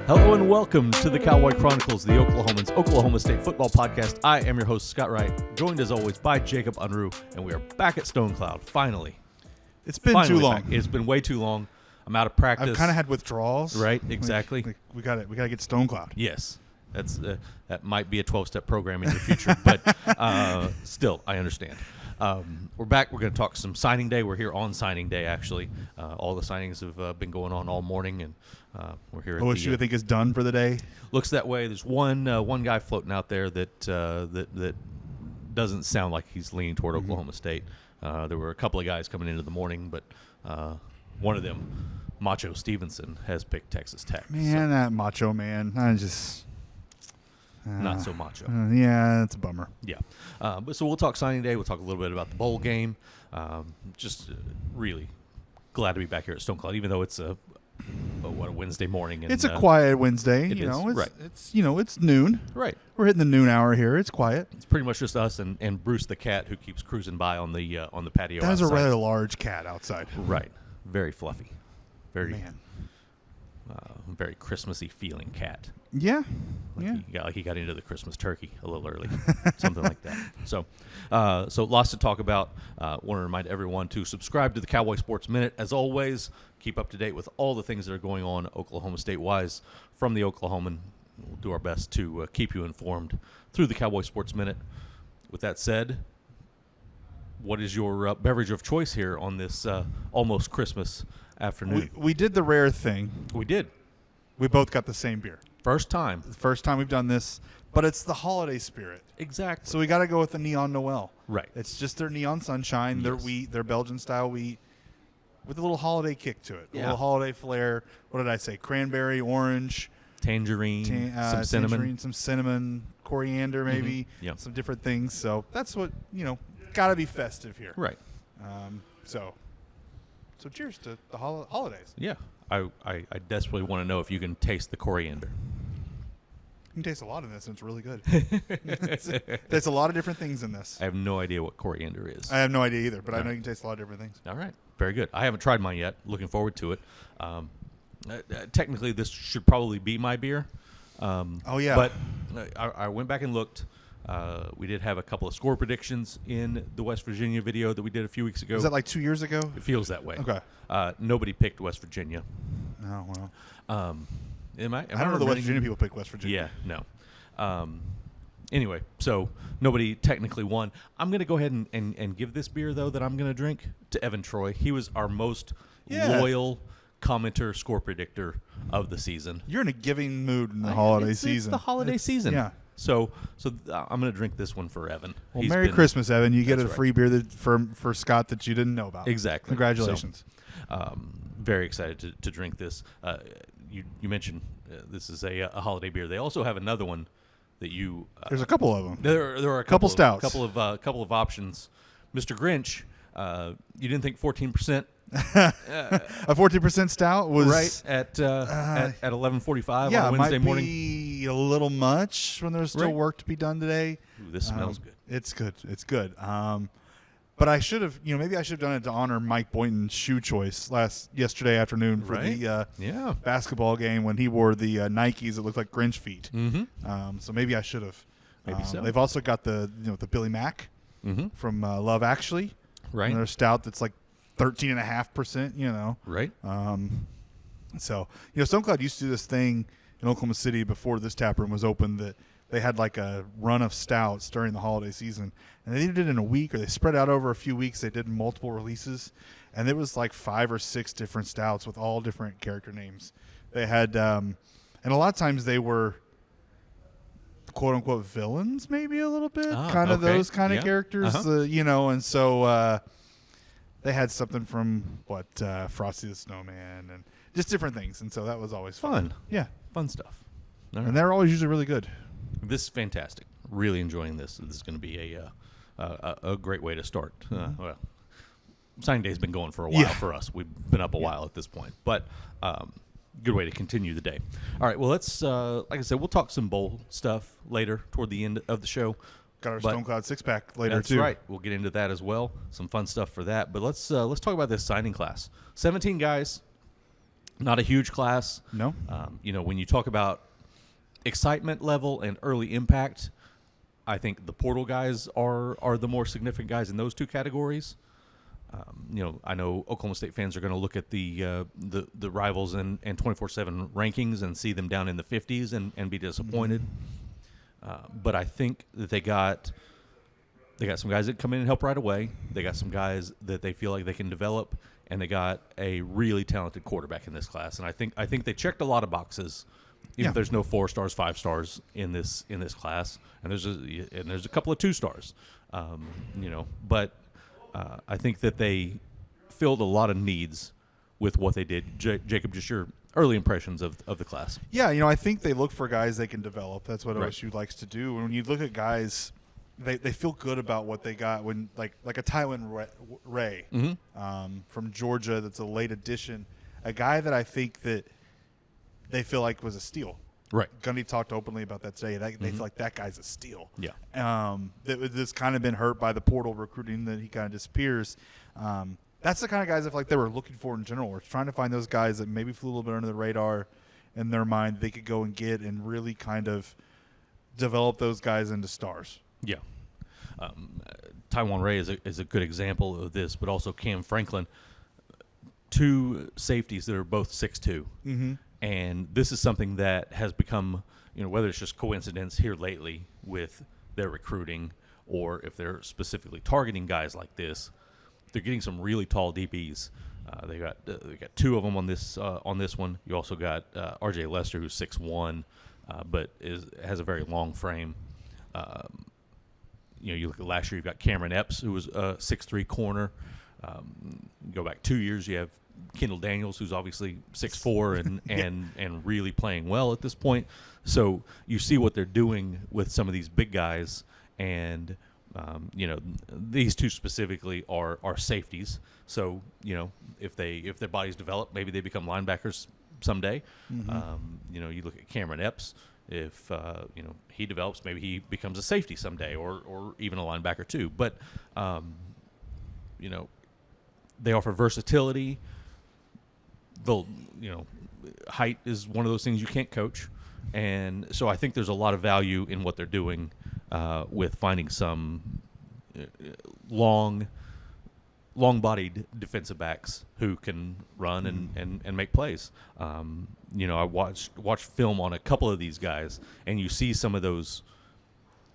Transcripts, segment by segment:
Hello and welcome to the Cowboy Chronicles, the Oklahoman's Oklahoma State football podcast. I am your host, Scott Wright, joined as always by Jacob Unruh, and we are back at Stonecloud, finally. It's been too long. Back. It's been way too long. I'm out of practice. I've kind of had withdrawals. Right, exactly. We got to get Stonecloud. Yes. That might be a 12-step program in the future, but still, I understand. We're back. We're going to talk some signing day. We're here on signing day, actually. All the signings have been going on all morning, and we're here. What you think is done for the day? Looks that way. There's one guy floating out there that doesn't sound like he's leaning toward Oklahoma State. There were a couple of guys coming into the morning, but one of them, Macho Stevenson, has picked Texas Tech. Man, that Macho man. I just... not so macho. Yeah, it's a bummer. Yeah. But so we'll talk signing day. We'll talk a little bit about the bowl game. Just really glad to be back here at Stonecloud, even though it's a Wednesday morning. And, it's a quiet Wednesday. It's noon. Right. We're hitting the noon hour here. It's quiet. It's pretty much just us and Bruce the cat who keeps cruising by on the patio. That is outside. a rather large cat outside. Right. Very fluffy. Very Man. Very Christmassy feeling cat. Yeah. He got into the Christmas turkey a little early, something like that. So lots to talk about. Want to remind everyone to subscribe to the Cowboy Sports Minute. As always, keep up to date with all the things that are going on Oklahoma State-wise from the Oklahoman. We'll do our best to keep you informed through the Cowboy Sports Minute. With that said, what is your beverage of choice here on this almost Christmas afternoon? We did the rare thing. We did. We both got the same beer. First time. The first time we've done this, but it's the holiday spirit. Exactly. So we got to go with the Neon Noel. Right. It's just their Neon Sunshine, Yes. their wheat, their Belgian-style wheat, with a little holiday kick to it. A Yeah. little holiday flair. What did I say? Cranberry, orange. Tangerine, some cinnamon. Tangerine, some cinnamon, coriander maybe, Yep. some different things. So that's what, got to be festive here. Right. So cheers to the holidays. Yeah. I desperately want to know if you can taste the coriander. You can taste a lot of this, and it's really good. There's a lot of different things in this. I have no idea what coriander is. I have no idea either, but I All know right. you can taste a lot of different things. All right. Very good. I haven't tried mine yet. Looking forward to it. Technically, this should probably be my beer. Oh, yeah. But I went back and looked. We did have a couple of score predictions in the West Virginia video that we did a few weeks ago. Was that like 2 years ago? It feels that way. Okay. Nobody picked West Virginia. Oh, well. I don't know the West Virginia people picked West Virginia. Yeah, no. Anyway, so nobody technically won. I'm going to go ahead and give this beer, though, that I'm going to drink to Evan Troy. He was our most loyal commenter, score predictor of the season. You're in a giving mood in the holiday season. It's the holiday season. Yeah. So I'm going to drink this one for Evan. Well, Merry Christmas, Evan. You get a That's free beer for Scott that you didn't know about. Exactly. Congratulations. So, very excited to drink this. You mentioned this is a holiday beer. They also have another one that you. There's a couple of them. There are a couple stouts. Couple of options. Mr. Grinch, you didn't think 14%. A 14% stout was right at 11:45 yeah, on a Wednesday morning. Might be a little much when there's still Right. work to be done today. Ooh, this smells good. It's good. It's good. But I should have, maybe I should have done it to honor Mike Boynton's shoe choice yesterday afternoon for Right. the basketball game when he wore the Nikes that looked like Grinch feet. Mm-hmm. So maybe I should have. Maybe so. They've also got the Billy Mack from Love Actually. Right. Another stout that's like 13.5%. Right. So Stonecloud used to do this thing in Oklahoma City before this tap room was open that they had like a run of stouts during the holiday season, and they either did it in a week or they spread out over a few weeks. They did multiple releases, and there was like 5 or 6 different stouts with all different character names. They had, and a lot of times they were quote unquote villains, maybe a little bit, those kind of characters, and so they had something from Frosty the Snowman and just different things, and so that was always fun. Yeah, fun stuff. All and right. they're always usually really good. This is fantastic. Really enjoying this. This is going to be a great way to start. Well, signing day's been going for a while for us. We've been up a while at this point, but good way to continue the day. All right. Well, let's like I said, we'll talk some bowl stuff later toward the end of the show. Got our Stonecloud 6-pack later too. That's right. We'll get into that as well. Some fun stuff for that. But let's talk about this signing class. 17 guys. Not a huge class. No. When you talk about excitement level and early impact, I think the portal guys are the more significant guys in those two categories. I know Oklahoma State fans are going to look at the rivals and 24/7 rankings and see them down in the 50s and be disappointed. But I think that they got some guys that come in and help right away. They got some guys that they feel like they can develop, and they got a really talented quarterback in this class. And I think they checked a lot of boxes. If there's no 4 stars, 5 stars in this class, and there's a couple of 2 stars, but I think that they filled a lot of needs with what they did. Jacob, just your early impressions of the class. Yeah, I think they look for guys they can develop. That's what OSU likes to do. When you look at guys, they feel good about what they got. When like a Tylen Ray from Georgia, that's a late addition, a guy that I think that they feel like was a steal. Right. Gundy talked openly about that today. They feel like that guy's a steal. Yeah. That's kind of been hurt by the portal recruiting, that he kind of disappears. That's the kind of guys I feel like they were looking for in general. We're trying to find those guys that maybe flew a little bit under the radar in their mind they could go and get and really kind of develop those guys into stars. Yeah. Tylen Ray is a good example of this, but also Cam Franklin, 2 safeties that are both 6'2". Mm-hmm. And this is something that has become, whether it's just coincidence here lately with their recruiting or if they're specifically targeting guys like this, they're getting some really tall DBs. They got 2 of them on this one. You also got R.J. Lester, who's 6'1", but has a very long frame. You look at last year, you've got Cameron Epps, who was a 6'3" corner. Go back 2 years, you have Kendall Daniels, who's obviously 6'4" and really playing well at this point. So you see what they're doing with some of these big guys, and these 2 specifically are safeties. So if their bodies develop, maybe they become linebackers someday. Mm-hmm. You look at Cameron Epps. If he develops, maybe he becomes a safety someday, or even a linebacker too. But they offer versatility. Height is one of those things you can't coach, and so I think there's a lot of value in what they're doing with finding some long-bodied defensive backs who can run and make plays. I watched film on a couple of these guys, and you see some of those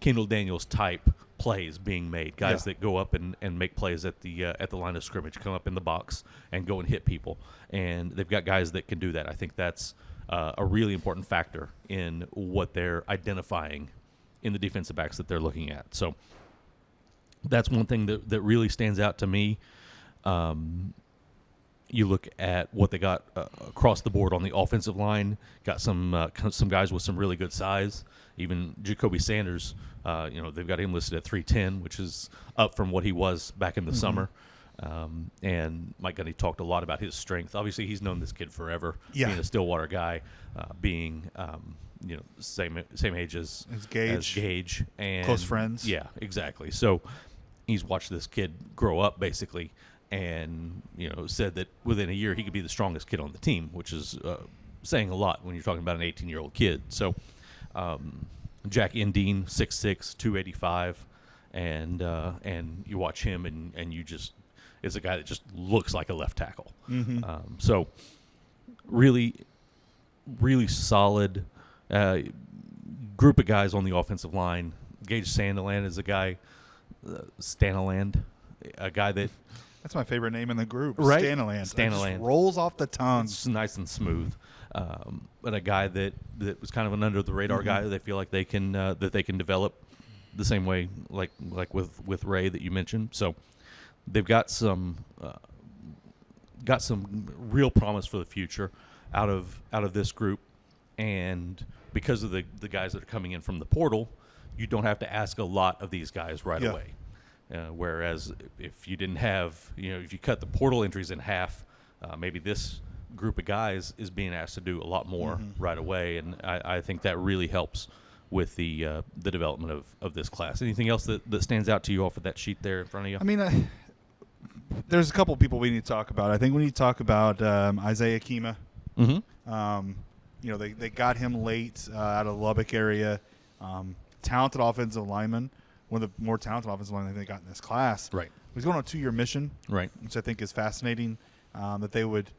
Kendall Daniels type plays being made. Guys that go up and make plays at the line of scrimmage, come up in the box and go and hit people. And they've got guys that can do that. I think that's a really important factor in what they're identifying in the defensive backs that they're looking at. So that's one thing that really stands out to me. You look at what they got across the board on the offensive line. Got some guys with some really good size. Even Jacoby Sanders, they've got him listed at 310, which is up from what he was back in the summer. And Mike Gundy talked a lot about his strength. Obviously, he's known this kid forever, being a Stillwater guy, being same age as Gage, and close friends. Yeah, exactly. So he's watched this kid grow up basically, and said that within a year he could be the strongest kid on the team, which is saying a lot when you're talking about an 18-year-old kid. So Jack Endine, 6'6", 285, and you watch him and you just is a guy that just looks like a left tackle. So really, really solid group of guys on the offensive line. Gage Sandiland is a guy, Staniland, a guy that. That's my favorite name in the group, right? Staniland. Staniland. It just rolls off the tongue. It's nice and smooth. But a guy that was kind of an under the radar guy that they feel like they can develop the same way like with Ray that you mentioned. So they've got some real promise for the future out of this group, and because of the guys that are coming in from the portal, you don't have to ask a lot of these guys right away. Whereas if you didn't have, if you cut the portal entries in half, maybe this group of guys is being asked to do a lot more right away, and I think that really helps with the development of this class. Anything else that stands out to you off of that sheet there in front of you? I mean, there's a couple people we need to talk about. I think we need to talk about Isaiah Kima. Mm-hmm. They got him late out of the Lubbock area. Talented offensive lineman, one of the more talented offensive linemen they got in this class. Right. He's going on a 2-year mission, Right. which I think is fascinating, that they would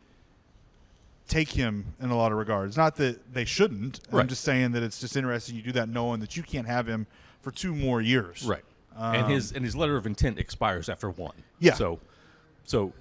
take him in a lot of regards. Not that they shouldn't. Right. I'm just saying that it's just interesting you do that knowing that you can't have him for 2 more years. Right. And his letter of intent expires after 1. Yeah. So,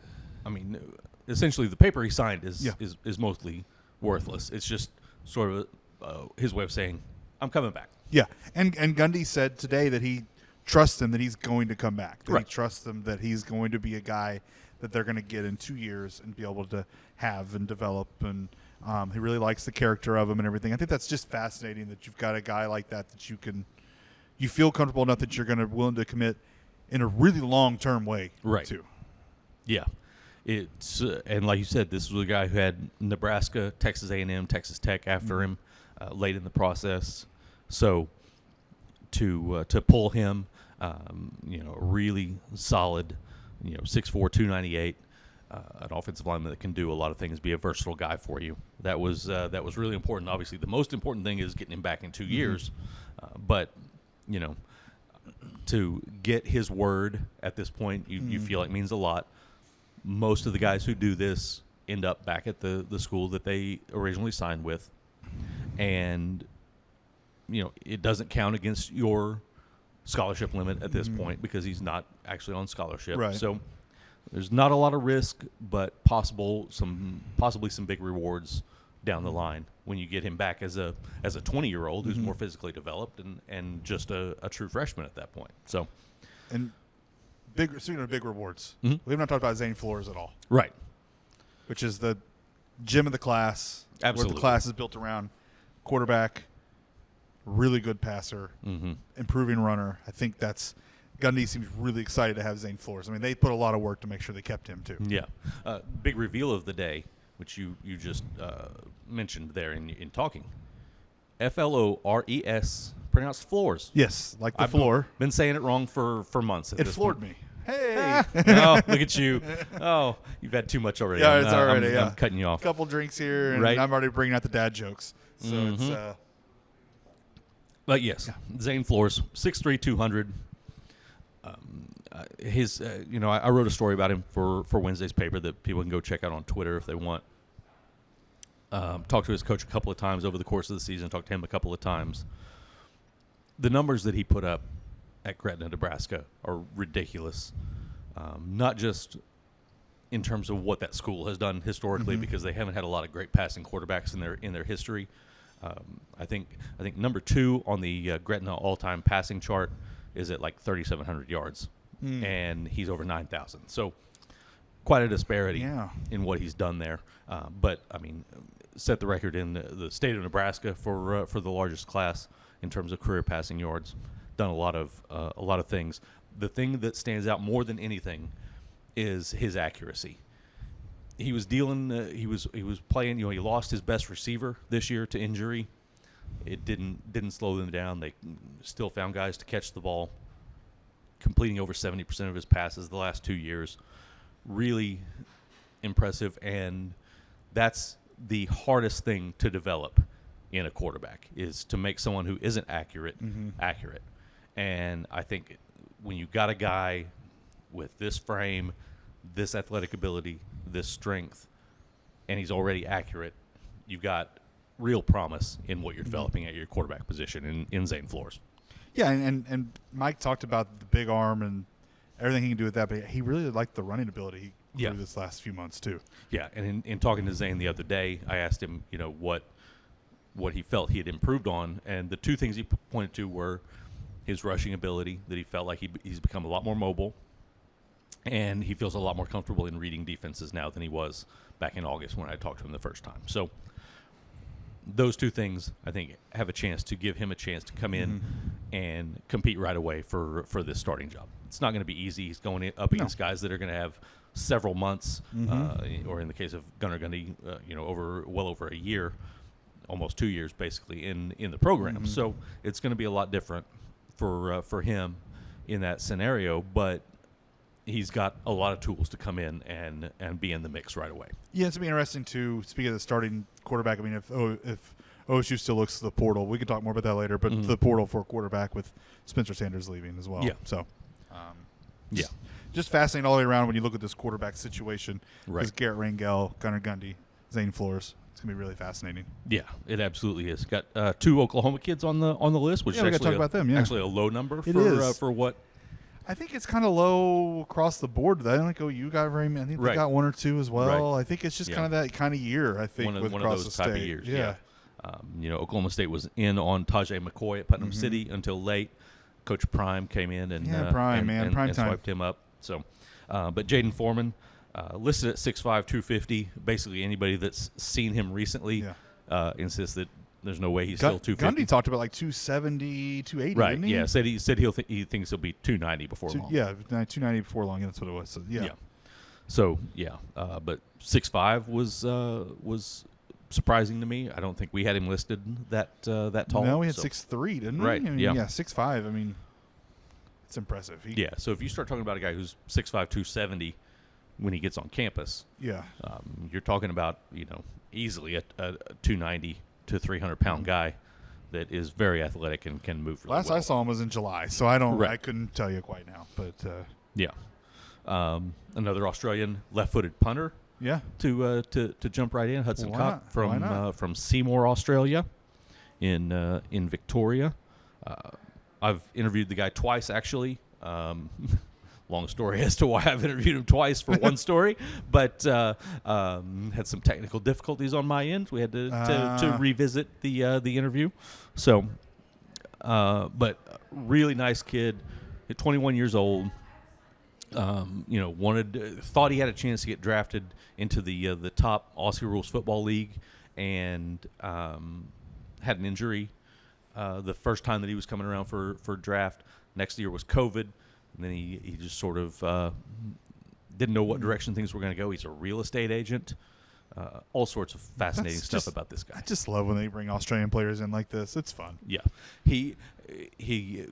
I mean, essentially the paper he signed is mostly worthless. It's just sort of his way of saying, I'm coming back. Yeah. And Gundy said today that he trusts him, that he's going to come back. That Right. he trusts him, that he's going to be a guy that they're going to get in 2 years and be able to have and develop. And he really likes the character of him and everything. I think that's just fascinating that you've got a guy like that you feel comfortable enough that you're going to willing to commit in a really long-term way to. Yeah. It's and like you said, this was a guy who had Nebraska, Texas A&M, Texas Tech after him late in the process. So to pull him, a really solid, 6'4", 298, an offensive lineman that can do a lot of things, be a versatile guy for you. That was really important. Obviously, the most important thing is getting him back in 2 years, but to get his word at this point, you feel like means a lot. Most of the guys who do this end up back at the school that they originally signed with, and it doesn't count against your scholarship limit at this point because he's not actually on scholarship. Right. So there's not a lot of risk, but possibly some big rewards down the line when you get him back as a 20-year-old who's more physically developed and just a true freshman at that point. So, and speaking of big rewards, Mhm. we have not talked about Zane Flores at all, right. which is the gem of the class. Absolutely. Where the class is built around quarterback, really good passer, improving runner. I think Gundy seems really excited to have Zane Flores. I mean, they put a lot of work to make sure they kept him too. Yeah. Big reveal of the day, which you just mentioned there in talking. Flores, pronounced floors. Yes, like the I've floor. been saying it wrong for months. It floored me. Hey. Oh, look at you. Oh, you've had too much already. Yeah, it's already, I'm cutting you off. A couple drinks here, and Right. I'm already bringing out the dad jokes. So it's But yes, Zane Flores, 6'3", 200. I wrote a story about him for Wednesday's paper that people can go check out on Twitter if they want. Talked to his coach a couple of times over the course of the season. Talked to him a couple of times. The numbers that he put up at Gretna, Nebraska, are ridiculous. Not just in terms of what that school has done historically, because they haven't had a lot of great passing quarterbacks in their history. I think number 2 on the Gretna all-time passing chart is at like 3,700 yards, and he's over 9,000. So quite a disparity in what he's done there. But I mean, set the record in the state of Nebraska for the largest class in terms of career passing yards. Done a lot of things. The thing that stands out more than anything is his accuracy. He was dealing. He was playing. He lost his best receiver this year to injury. It didn't slow them down. They still found guys to catch the ball, completing over 70% of his passes the last 2 years. Really impressive, and that's the hardest thing to develop in a quarterback, is to make someone who isn't accurate accurate. And I think when you got a guy with this frame, this athletic ability, this strength, and he's already accurate, you've got real promise in what you're developing at your quarterback position in Zane Flores. Yeah, and Mike talked about the big arm and everything he can do with that, but he really liked the running ability he grew this last few months too. Yeah, and in talking to Zane the other day, I asked him, what he felt he had improved on, and the 2 things he pointed to were his rushing ability, that he felt like he's become a lot more mobile, and he feels a lot more comfortable in reading defenses now than he was back in August when I talked to him the first time. So those 2 things, I think, have a chance to give him a chance to come in and compete right away for this starting job. It's not going to be easy. He's going up against guys that are going to have several months, or in the case of Gunnar Gundy, over a year, almost 2 years basically in the program. So it's going to be a lot different for him in that scenario. But he's got a lot of tools to come in and be in the mix right away. Yeah, it's going to be interesting to speak of the starting quarterback. I mean, if OSU still looks to the portal, we can talk more about that later, but the portal for a quarterback with Spencer Sanders leaving as well. Yeah. So, Yeah. Just fascinating all the way around when you look at this quarterback situation. Right. Because Garrett Rangel, Gunnar Gundy, Zane Flores. It's going to be really fascinating. Yeah, it absolutely is. Got 2 Oklahoma kids on the list, which is we got to actually talk about them. Yeah, actually a low number It is. for what. I think it's kind of low across the board. I don't think OU got very many. I think they Right. got 1 or 2 as well. Right. I think it's just Yeah. kind of that kind of year. I think one with of across those the type state. of years. Yeah. Oklahoma State was in on Tajay McCoy at Putnam City until late. Coach Prime came in and Prime and time swiped him up. So, but Jaden Foreman listed at 6'5", 250. Basically, anybody that's seen him recently insists that there's no way he's still 250. Gundy talked about like 270, 280. Right. Didn't he? Yeah. Said he thinks he'll be 290 before long. Yeah, 290 before long. That's what it was. So, yeah. So but 6'5" was surprising to me. I don't think we had him listed that tall. No, we had 6'3", didn't we? Right. I mean, yeah. 6'5". I mean, it's impressive. So if you start talking about a guy who's 6'5", 270 when he gets on campus, you're talking about easily a 290 to 300-pound guy that is very athletic and can move really Last well. I saw him was in July, so I don't. Right. I couldn't tell you quite now, but another Australian left-footed punter. yeah. To jump right in, Hudson Why Copp not? Why not? from Seymour, Australia, in Victoria. I've interviewed the guy twice, actually. Long story as to why I've interviewed him twice for one story, but had some technical difficulties on my end. We had to revisit the interview. So, but really nice kid, 21 years old. Thought he had a chance to get drafted into the top Aussie Rules Football League, and had an injury the first time that he was coming around for draft. Next year was COVID, and then he just sort of didn't know what direction things were going to go. He's a real estate agent. All sorts of fascinating stuff about this guy. I just love when they bring Australian players in like this. It's fun. Yeah. He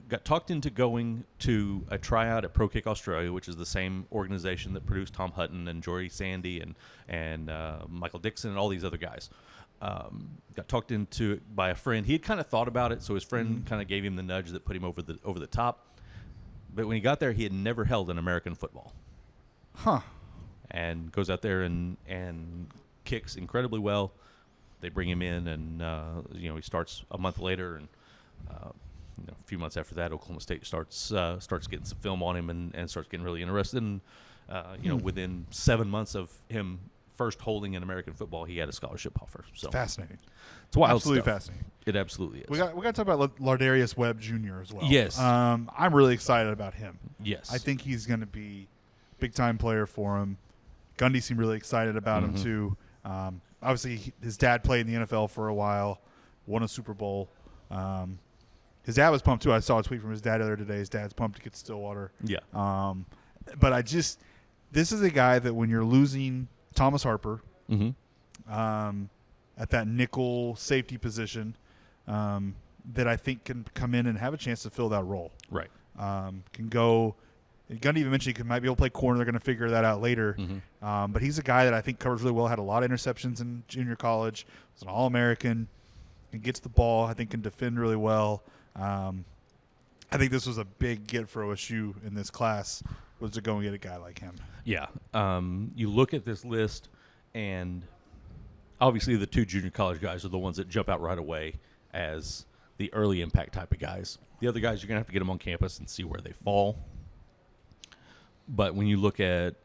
got talked into going to a tryout at Pro Kick Australia, which is the same organization that produced Tom Hutton and Jory Sandy and Michael Dixon and all these other guys. Got talked into it by a friend. He had kind of thought about it, so his friend kind of gave him the nudge that put him over the top. But when he got there, he had never held an American football. Huh. And goes out there and kicks incredibly well. They bring him in, and he starts a month later, and a few months after that, Oklahoma State starts getting some film on him and starts getting really interested. And within 7 months of him first holding an American football, he had a scholarship offer. So Fascinating. it's wild Absolutely stuff. fascinating. It absolutely is. We got to talk about Lardarius Webb Jr. as well. Yes. I'm really excited about him. Yes. I think he's going to be a big-time player for him. Gundy seemed really excited about him, too. Obviously, his dad played in the NFL for a while, won a Super Bowl. His dad was pumped, too. I saw a tweet from his dad earlier today. His dad's pumped to get to Stillwater. Yeah. But this is a guy that when you're losing Thomas Harper at that nickel safety position, that I think can come in and have a chance to fill that role. Right. Can go. Gundy even mentioned he might be able to play corner. They're going to figure that out later. But he's a guy that I think covers really well. Had a lot of interceptions in junior college. Was an All-American. He gets the ball. I think can defend really well. I think this was a big get for OSU in this class, was to go and get a guy like him. Yeah. You look at this list, and obviously the 2 junior college guys are the ones that jump out right away as the early impact type of guys. The other guys, you're going to have to get them on campus and see where they fall. But when you look at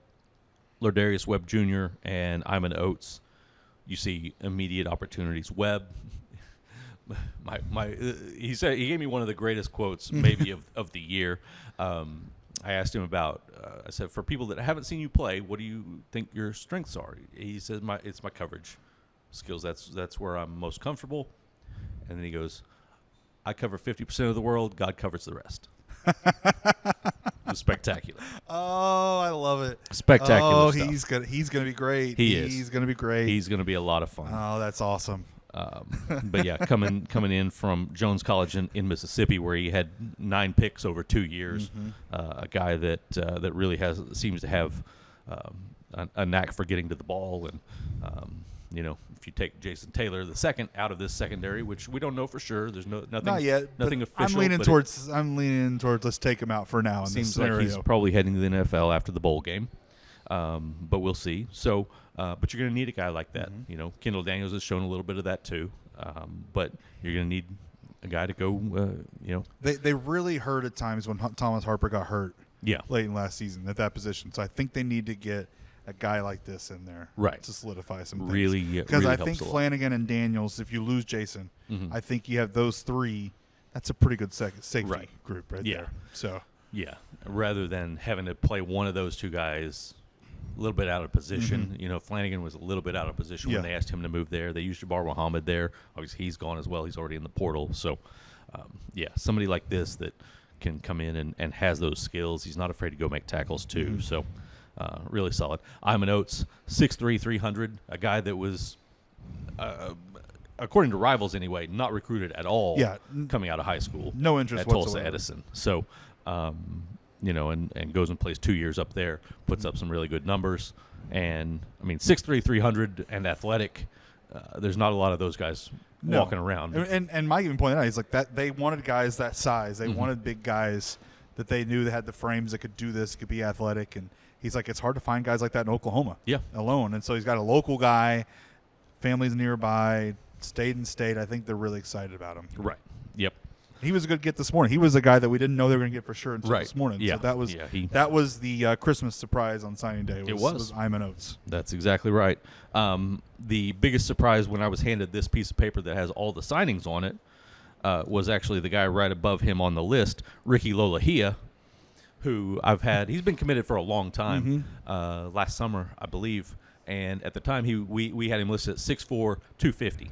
Lardarius Webb Jr. and Iman Oates, you see immediate opportunities. Webb, he said, he gave me one of the greatest quotes maybe of the year. I asked him about, I said, for people that haven't seen you play, what do you think your strengths are? He says, it's my coverage skills. That's where I'm most comfortable. And then he goes, I cover 50% of the world. God covers the rest. Spectacular. Oh, I love it. Spectacular stuff. He's gonna be great. He is. He's gonna be great. He's gonna be a lot of fun. Oh, that's awesome. But yeah, coming in from Jones College in Mississippi, where he had 9 picks over 2 years, a guy that really seems to have a knack for getting to the ball. And if you take Jason Taylor the second out of this secondary, which we don't know for sure, there's nothing, not yet. nothing official. I'm leaning towards let's take him out for now. In this seems scenario. like he's probably heading to the NFL after the bowl game, but we'll see. So, but you're going to need a guy like that. Kendall Daniels has shown a little bit of that too, but you're going to need a guy to go. They really hurt at times when Thomas Harper got hurt. Yeah, late in last season at that position. So I think they need to get a guy like this in there, right, to solidify some things. Really, because really I think Flanagan and Daniels, if you lose Jason, I think you have those 3. That's a pretty good safety group there. So rather than having to play one of those 2 guys a little bit out of position. Flanagan was a little bit out of position when they asked him to move there. They used Jabbar Muhammad there. Obviously, he's gone as well. He's already in the portal. So, somebody like this that can come in and has those skills. He's not afraid to go make tackles too. So really solid. Iman Oates, 6'3", 300, a guy that was, according to Rivals anyway, not recruited at all coming out of high school. No interest at whatsoever. Tulsa Edison. So, and goes and plays 2 years up there, puts up some really good numbers. And, 6'3", 300 and athletic, there's not a lot of those guys walking around. And Mike even pointed out, he's like that they wanted guys that size. They wanted big guys that they knew that had the frames that could do this, could be athletic. And he's like, it's hard to find guys like that in Oklahoma alone. And so he's got a local guy, families nearby, stayed in state. I think they're really excited about him. Right. Yep. He was a good get this morning. He was a guy that we didn't know they were going to get for sure until this morning. Yeah. So that was the Christmas surprise on signing day. It was Iman Oates. That's exactly right. The biggest surprise when I was handed this piece of paper that has all the signings on it was actually the guy right above him on the list, Ricky Lolahia, who he's been committed for a long time. Last summer, I believe, and at the time we had him listed at 6'4", 250.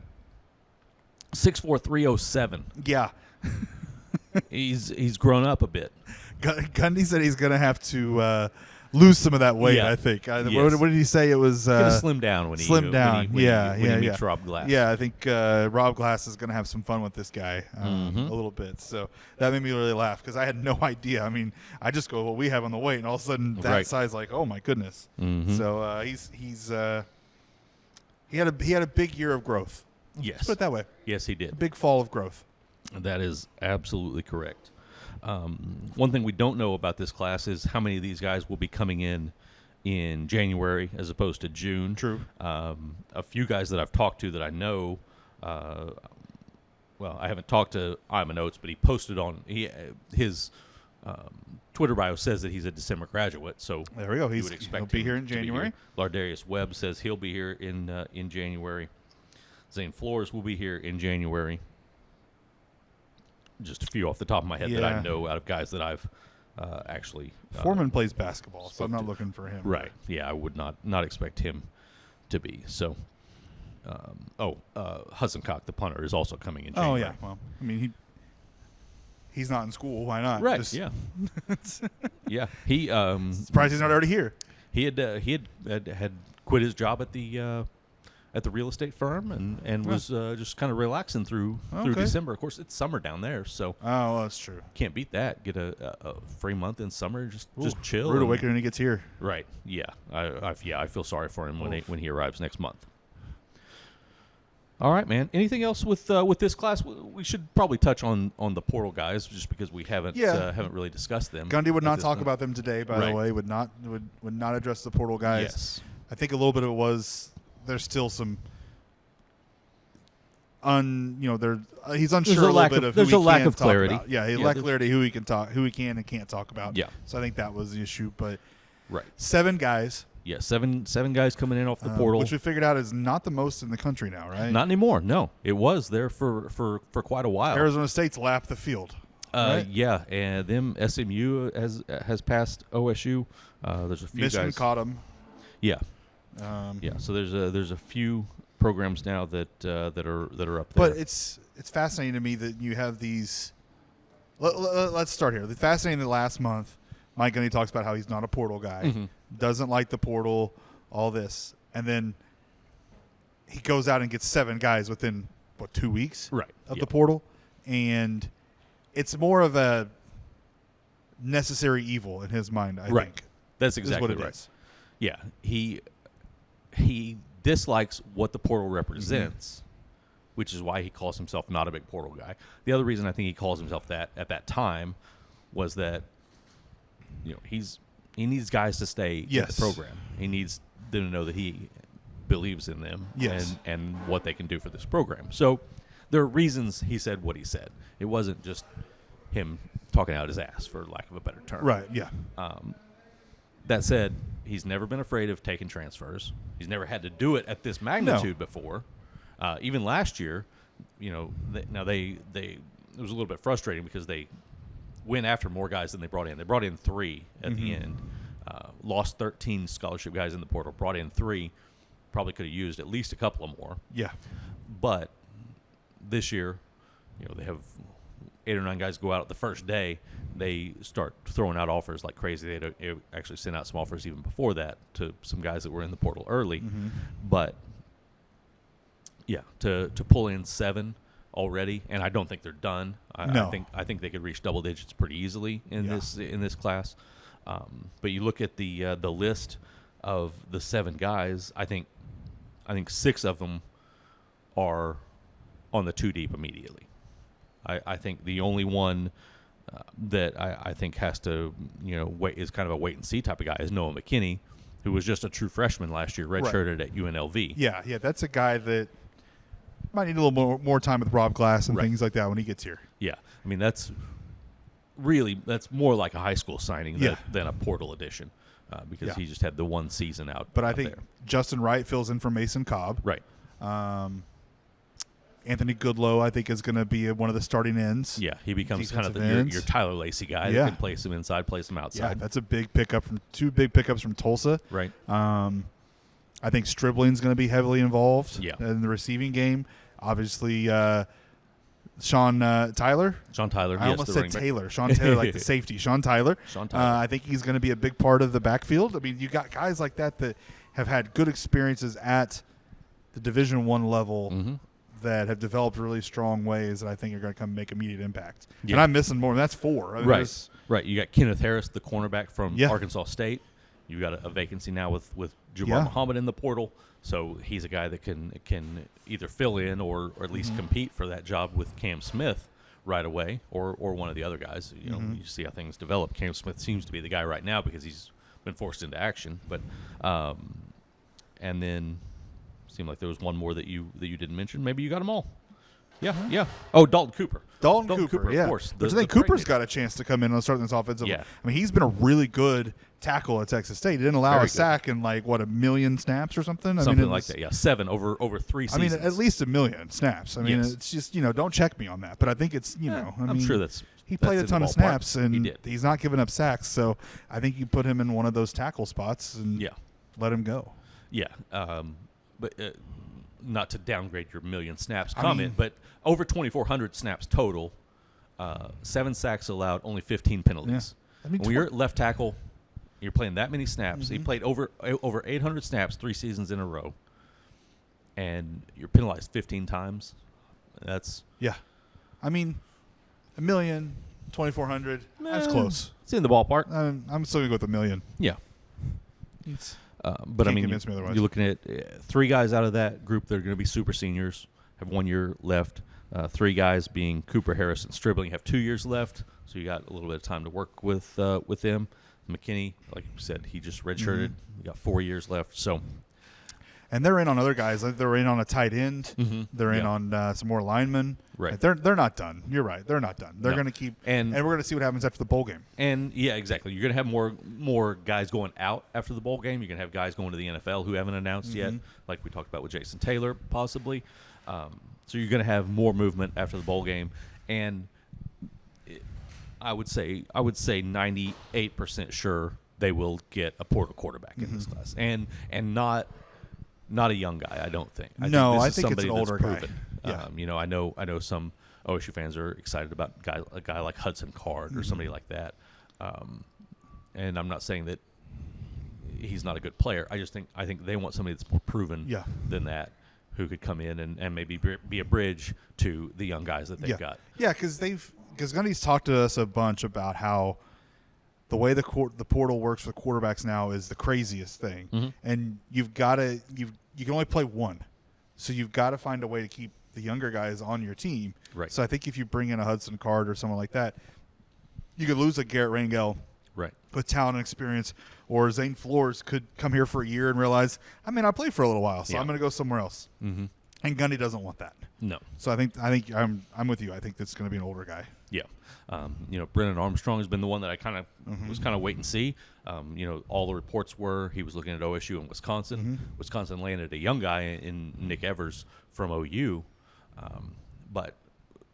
6'4", 307. Yeah. He's grown up a bit. Gundy said he's going to have to lose some of that weight, I think. What did he say? It was going to slim down when he meets Rob Glass. Yeah, I think Rob Glass is going to have some fun with this guy a little bit. So that made me really laugh because I had no idea. I just go, well, we have on the weight, and all of a sudden that size, like, oh my goodness. So he had a big year of growth. Yes, let's put it that way. Yes, he did. A big fall of growth. That is absolutely correct. One thing we don't know about this class is how many of these guys will be coming in January as opposed to June. True. A few guys that I've talked to that I know, I haven't talked to Iman Oates, but he posted on his Twitter bio says that he's a December graduate. So there we go. He'll be here in January. Lardarius Webb says he'll be here in January. Zane Flores will be here in January. Just a few off the top of my head that I know out of guys that I've actually. Foreman plays basketball, so I'm not looking for him. Right. Yeah, I would not expect him to be. So, Hudson-Cock, the punter, is also coming in January. Oh, yeah. Well, he's not in school. Why not? Right, yeah. Yeah. He surprised he's not already here. He had quit his job at the real estate firm and was just kind of relaxing through December. Of course, it's summer down there, so that's true. Can't beat that. Get a free month in summer, just chill. Rude awakening when he gets here. Right. Yeah. I feel sorry for him when he arrives next month. All right, man. Anything else with this class? We should probably touch on the portal guys, just because we haven't really discussed them. Gundy would not talk about them today. By the way, would not address the portal guys. Yes. I think a little bit of it was. There's still some he's unsure a little bit of who he can talk about. There's a lack of clarity. Yeah, lack of clarity who he can and can't talk about. Yeah. So I think that was the issue. But 7 guys. Yeah, seven guys coming in off the portal, which we figured out is not the most in the country now, right? Not anymore. No, it was there for quite a while. Arizona State's lapped the field. Right? Yeah, and them SMU has passed OSU. There's a few Michigan guys caught them. Yeah. So there's a few programs now that are up there. But it's fascinating to me that you have these. Let's start here. The fascinating that last month, Mike Gundy talks about how he's not a portal guy, doesn't like the portal, all this, and then he goes out and gets 7 guys within, 2 weeks of the portal. And it's more of a necessary evil in his mind, I think. That's exactly what it right. is. Yeah. He dislikes what the portal represents, which is why he calls himself not a big portal guy. The other reason I think he calls himself that at that time was that he needs guys to stay in the program. He needs them to know that he believes in them and what they can do for this program. So there are reasons he said what he said. It wasn't just him talking out his ass, for lack of a better term. Right, yeah. That said, he's never been afraid of taking transfers. He's never had to do it at this magnitude before. Even last year, it was a little bit frustrating because they went after more guys than they brought in. They brought in 3 at the end, lost 13 scholarship guys in the portal, brought in 3. Probably could have used at least a couple of more. Yeah. But this year, they have 8 or 9 guys go out the first day. They start throwing out offers like crazy. They actually sent out some offers even before that to some guys that were in the portal early. But yeah, to pull in 7 already, and I don't think they're done. I think they could reach double digits pretty easily in this class. But you look at the list of the 7 guys. I think 6 of them are on the 2 deep immediately. I think the only one that I think has to is kind of a wait and see type of guy is Noah McKinney, who was just a true freshman last year, redshirted at UNLV. Yeah, that's a guy that might need a little more time with Rob Glass and things like that when he gets here. Yeah, I mean that's more like a high school signing than a portal addition because he just had the one season out. But I think Justin Wright fills in for Mason Cobb. Right. Anthony Goodlow, I think, is going to be one of the starting ends. Yeah, he becomes kind of your Tyler Lacey guy that can play some inside, play some outside. Yeah, that's a big pickup from 2 big pickups from Tulsa. Right. I think Stribling's going to be heavily involved in the receiving game. Obviously, Sean Tyler. Sean Tyler. I almost said Taylor. Sean Taylor, like the safety. Sean Tyler. I think he's going to be a big part of the backfield. I mean, you got guys like that have had good experiences at the Division I level that have developed really strong ways that I think are going to come make immediate impact. Yeah. And I'm missing more. That's 4. I mean, right. You got Kenneth Harris, the cornerback from Arkansas State. You got a vacancy now with Jabbar Muhammad in the portal. So he's a guy that can either fill in or at least compete for that job with Cam Smith right away, or one of the other guys. You see how things develop. Cam Smith seems to be the guy right now because he's been forced into action. But and then seemed like there was one more that you didn't mention. Maybe you got them all. Yeah. Oh, Dalton Cooper. Dalton Cooper, of course. But I think Cooper's got a chance to come in and start this offensive. Yeah. I mean, he's been a really good tackle at Texas State. He didn't allow a sack in 1 million snaps or something. Something like that. Yeah, 7 over 3 seasons. I mean, at least 1 million snaps. I mean, it's just don't check me on that. But I think it's I'm sure he played a ton of snaps and he's not giving up sacks. So I think you put him in one of those tackle spots and let him go. Yeah, but. Not to downgrade your million snaps comment, but over 2,400 snaps total, 7 sacks allowed, only 15 penalties. Yeah. When you're at left tackle, you're playing that many snaps. He played over 800 snaps 3 seasons in a row, and you're penalized 15 times. That's I mean, 1 million, 2,400. That's close. It's in the ballpark. I'm still gonna go with 1 million. Yeah. But I mean, you're looking at 3 guys out of that group that are going to be super seniors, have 1 year left. 3 guys being Cooper, Harris, and Stribling have 2 years left, so you got a little bit of time to work with them. McKinney, like you said, he just redshirted. You got 4 years left. So, and they're in on other guys. They're in on a tight end. They're in on some more linemen. Right. They're not done. You're right. They're not done. They're going to keep. And we're going to see what happens after the bowl game. And yeah, exactly. You're going to have more guys going out after the bowl game. You're going to have guys going to the NFL who haven't announced yet, like we talked about with Jason Taylor, possibly. So you're going to have more movement after the bowl game, and I would say 98% sure they will get a portal quarterback in this class, and not a young guy. I don't think. I think it's an older guy. Yeah. I know some OSU fans are excited about a guy like Hudson Card or somebody like that. And I'm not saying that he's not a good player. I think they want somebody that's more proven than that, who could come in and maybe be a bridge to the young guys that they've got. Yeah, because Gundy's talked to us a bunch about how the way the portal works for quarterbacks now is the craziest thing, and you can only play one, so you've got to find a way to keep the younger guys on your team. Right. So I think if you bring in a Hudson Card or someone like that, you could lose a Garrett Rangel. Right. With talent and experience, or Zane Flores could come here for a year and realize, I mean, I played for a little while, so I'm going to go somewhere else. Mm-hmm. And Gundy doesn't want that. No. So I think I'm with you. I think that's going to be an older guy. Yeah. Brennan Armstrong has been the one that I kind of was kind of wait and see. All the reports were he was looking at OSU and Wisconsin. Mm-hmm. Wisconsin landed a young guy in Nick Evers from OU, but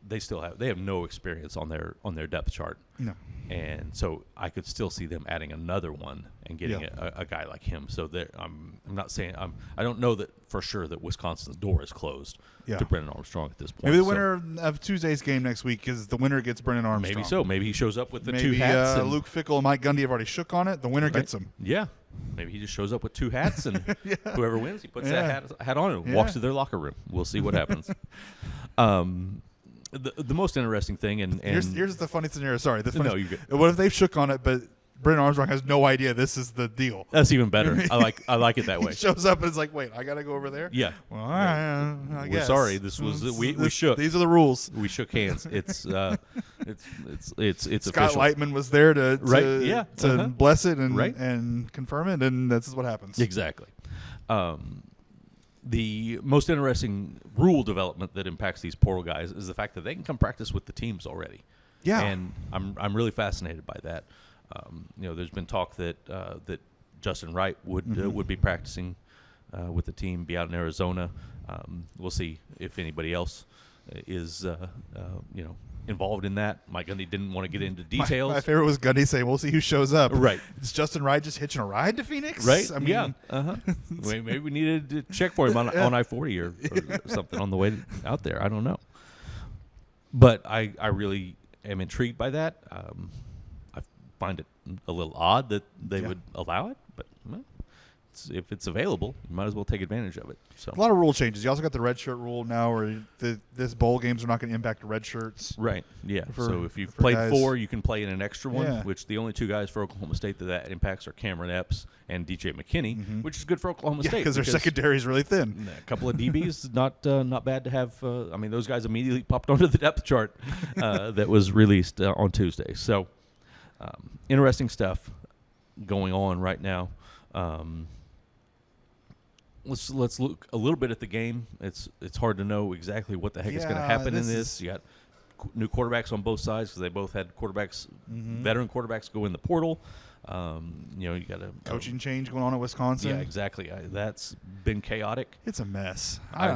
they have no experience on their depth chart. No. And so I could still see them adding another one and getting a guy like him. So I'm not saying I don't know that for sure that Wisconsin's door is closed to Brennan Armstrong at this point. Maybe the winner of Tuesday's game next week is the winner gets Brennan Armstrong. Maybe so. Maybe he shows up with the two hats. Maybe Luke Fickell and Mike Gundy have already shook on it. The winner gets him. Yeah. Maybe he just shows up with two hats, and whoever wins, he puts that hat on and walks to their locker room. We'll see what happens. The most interesting thing, and here's the funny scenario. Sorry, no, you're good. What if they've shook on it, but Brennan Armstrong has no idea this is the deal? That's even better. I like it that way. He shows up and is like, "Wait, I got to go over there." Yeah. Well, all right, I guess. We're sorry. This was we shook. These are the rules. We shook hands. It's Scott official. Lightman was there to bless it and confirm it, and this is what happens. Exactly. The most interesting rule development that impacts these portal guys is the fact that they can come practice with the teams already. Yeah. And I'm really fascinated by that. There's been talk that Justin Wright would be practicing with the team, be out in Arizona. We'll see if anybody else is involved in that. Mike Gundy didn't want to get into details. My favorite was Gundy saying, "We'll see who shows up." Right. Is Justin Wright just hitching a ride to Phoenix? Right. I mean, Maybe we needed to check for him on I-40 or something on the way out there. I don't know. But I really am intrigued by that. I find it a little odd that they would allow it, but if it's available, you might as well take advantage of it. So a lot of rule changes. You also got the red shirt rule now, where this bowl games are not going to impact the red shirts. Right. Yeah. So if you've played guys, 4, you can play in an extra one. Which the only two guys for Oklahoma State that impacts are Cameron Epps and DJ McKinney, which is good for Oklahoma State because their secondary is really thin. A couple of DBs, not bad to have. Those guys immediately popped onto the depth chart that was released on Tuesday. So interesting stuff going on right now. Let's look a little bit at the game. It's hard to know exactly what the heck is going to happen in this. You got new quarterbacks on both sides because they both had quarterbacks, veteran quarterbacks, go in the portal. You got a coaching change going on at Wisconsin. Yeah, exactly. That's been chaotic. It's a mess. I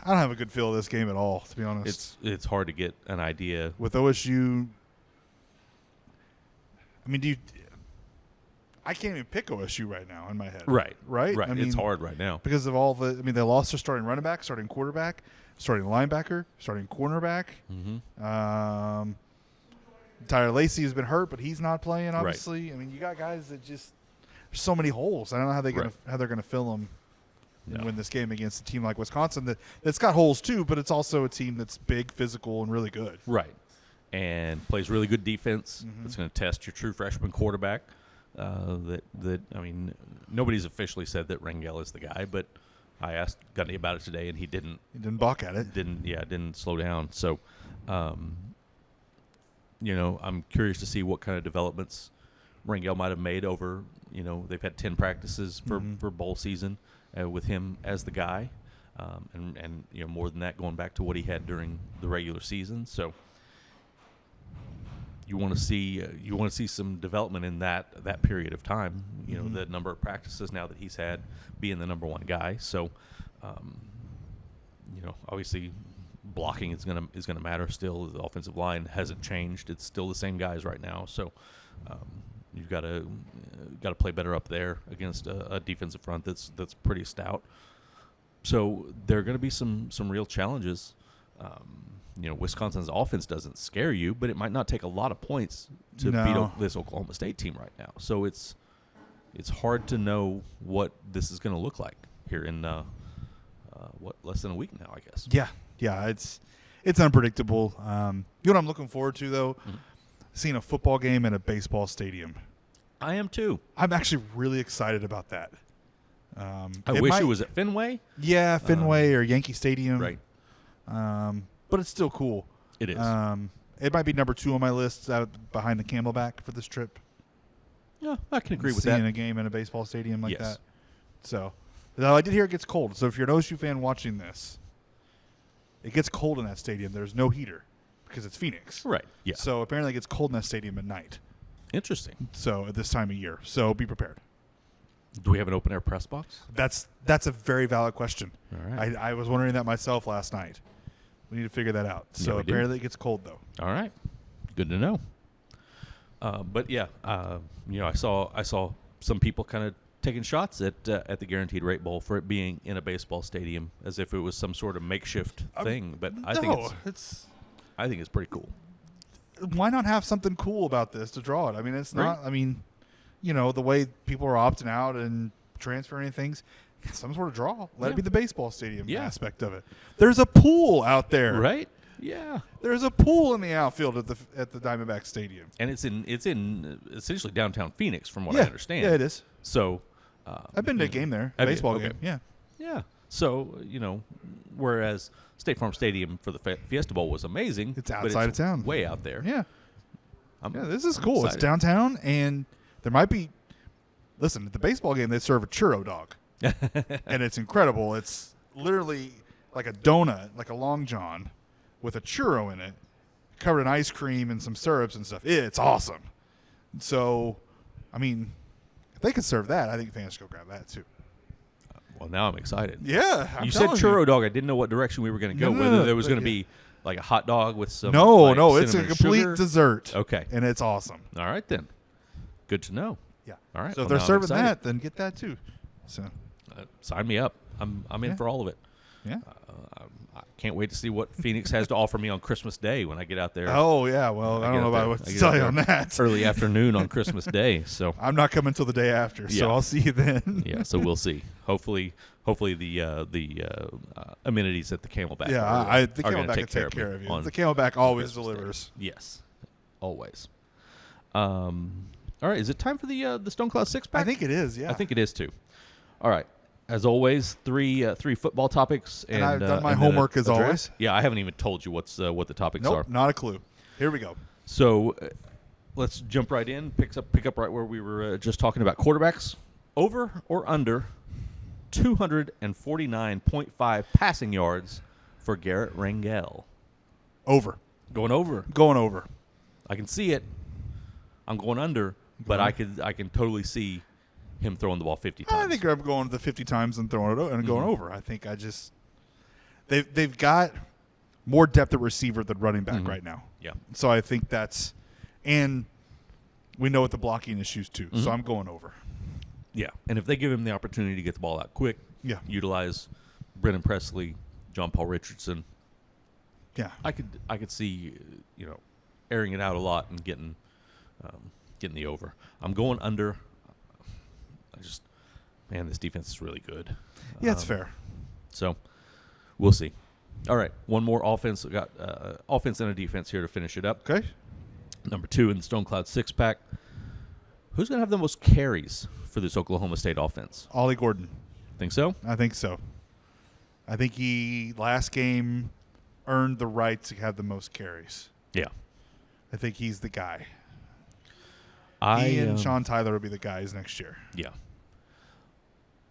don't have a good feel of this game at all, to be honest. It's hard to get an idea with OSU. I mean, I can't even pick OSU right now in my head. Right. I mean, it's hard right now because of all the. I mean, they lost their starting running back, starting quarterback, starting linebacker, starting cornerback. Tyler Lacey has been hurt, but he's not playing. Obviously, I mean, you got guys that just there's so many holes. I don't know how they're gonna fill them and win this game against a team like Wisconsin that's got holes too, but it's also a team that's big, physical, and really good. Right, and plays really good defense. It's going to test your true freshman quarterback. Nobody's officially said that Rangel is the guy, but I asked Gundy about it today, and he didn't balk at it. Didn't slow down. So, I'm curious to see what kind of developments Rangel might have made over. They've had 10 practices for bowl season with him as the guy, and more than that going back to what he had during the regular season. So. You want to see some development in that period of time. The number of practices now that he's had, being the number one guy. So, obviously, blocking is gonna matter. Still, the offensive line hasn't changed. It's still the same guys right now. So, you've got to play better up there against a defensive front that's pretty stout. So there are going to be some real challenges. Wisconsin's offense doesn't scare you, but it might not take a lot of points to beat this Oklahoma State team right now. So it's hard to know what this is going to look like here in less than a week now, I guess. Yeah, it's unpredictable. You know what I'm looking forward to though? Mm-hmm. Seeing a football game in a baseball stadium. I am too. I'm actually really excited about that. I wish it was at Fenway. Yeah, Fenway or Yankee Stadium. Right. But it's still cool. It is. It might be number 2 on my list out behind the Camelback for this trip. Yeah, I can agree with Seeing that. a game in a baseball stadium like Yes. that. So, now I did hear it gets cold. So if you're an OSU fan watching this, it gets cold in that stadium. There's no heater because it's Phoenix. Right. Yeah. So apparently it gets cold in that stadium at night. Interesting. So at this time of year. So be prepared. Do we have an open air press box? That's a very valid question. All right. I was wondering that myself last night. We need to figure that out. Yeah, So we do. apparently it gets cold though. All right. Good to know. But yeah, I saw some people kind of taking shots at the Guaranteed Rate Bowl for it being in a baseball stadium, as if it was some sort of makeshift thing. But I think it's pretty cool. Why not have something cool about this to draw it? I mean, it's not. I mean, the way people are opting out and transferring things, some sort of draw. Let it be the baseball stadium aspect of it. There's a pool out there, Right? Yeah. There's a pool in the outfield at the Diamondback Stadium, And it's in essentially downtown Phoenix, from what I yeah, understand. Yeah, it is. So I've been to a game there, Have you? baseball Okay. game. Yeah, yeah. So whereas State Farm Stadium for the Fiesta Bowl was amazing, It's but outside of town. way out there. yeah. I'm This is cool. excited. It's downtown, and there might be. Listen, at the baseball game, they serve a churro dog, and it's incredible. It's literally like a donut, like a Long John, with a churro in it, covered in ice cream and some syrups and stuff. It's awesome. So, I mean, if they could serve that, I think fans should go grab that too. Well, now I'm excited. Yeah, You said churro dog. I didn't know what direction we were going to go. No, whether there was but going to be like a hot dog with some. No, like, it's a cinnamon and complete sugar. dessert. Okay. And it's awesome. All right then. Good to know. Yeah. All right. So if well, they're now I'm serving excited. that, then get that too. So, Sign me up. I'm in Yeah. for all of it. yeah. I can't wait to see what Phoenix has to offer me on Christmas Day when I get out there. Oh, yeah. Well, I don't know about what to tell you on that. Early afternoon on Christmas Day. So I'm not coming till the day after, so Yeah. I'll see you then. yeah, so we'll see. Hopefully the amenities at the Camelback. Yeah, are the gonna Camelback can take me care of you. on The Camelback always Christmas Day. delivers. Yes, always. All right, is it time for the Stonecloud 6-pack? I think it is, yeah. I think it is too. All right. As always, three football topics, And I've done my and then homework as draft. always. Yeah, I haven't even told you what the topics are. Nope, not a clue. Here we go. So let's jump right in. Pick up right where we were just talking about quarterbacks. Over or under 249.5 passing yards for Garrett Rangel. Over. Going over. Going over. I can see it. I'm going under, but I can totally see him throwing the ball 50 times. I think I'm going the 50 times and throwing it and going Mhm. over. I think they've got more depth at receiver than running back Mhm. right now. Yeah. So I think and we know what the blocking issues too. Mhm. So I'm going over. Yeah. And if they give him the opportunity to get the ball out quick, Yeah. utilize Brennan Presley, John Paul Richardson, Yeah. I could see airing it out a lot and getting the over. I'm going under. This defense is really good. Yeah, it's fair. So we'll see. All right, one more offense. We got offense and a defense here to finish it up. Okay. Number 2 in the Stonecloud 6-pack. Who's going to have the most carries for this Oklahoma State offense? Ollie Gordon. Think so? I think so. I think he last game earned the right to have the most carries. Yeah. I think he's the guy. He and Sean Tyler will be the guys next year. Yeah.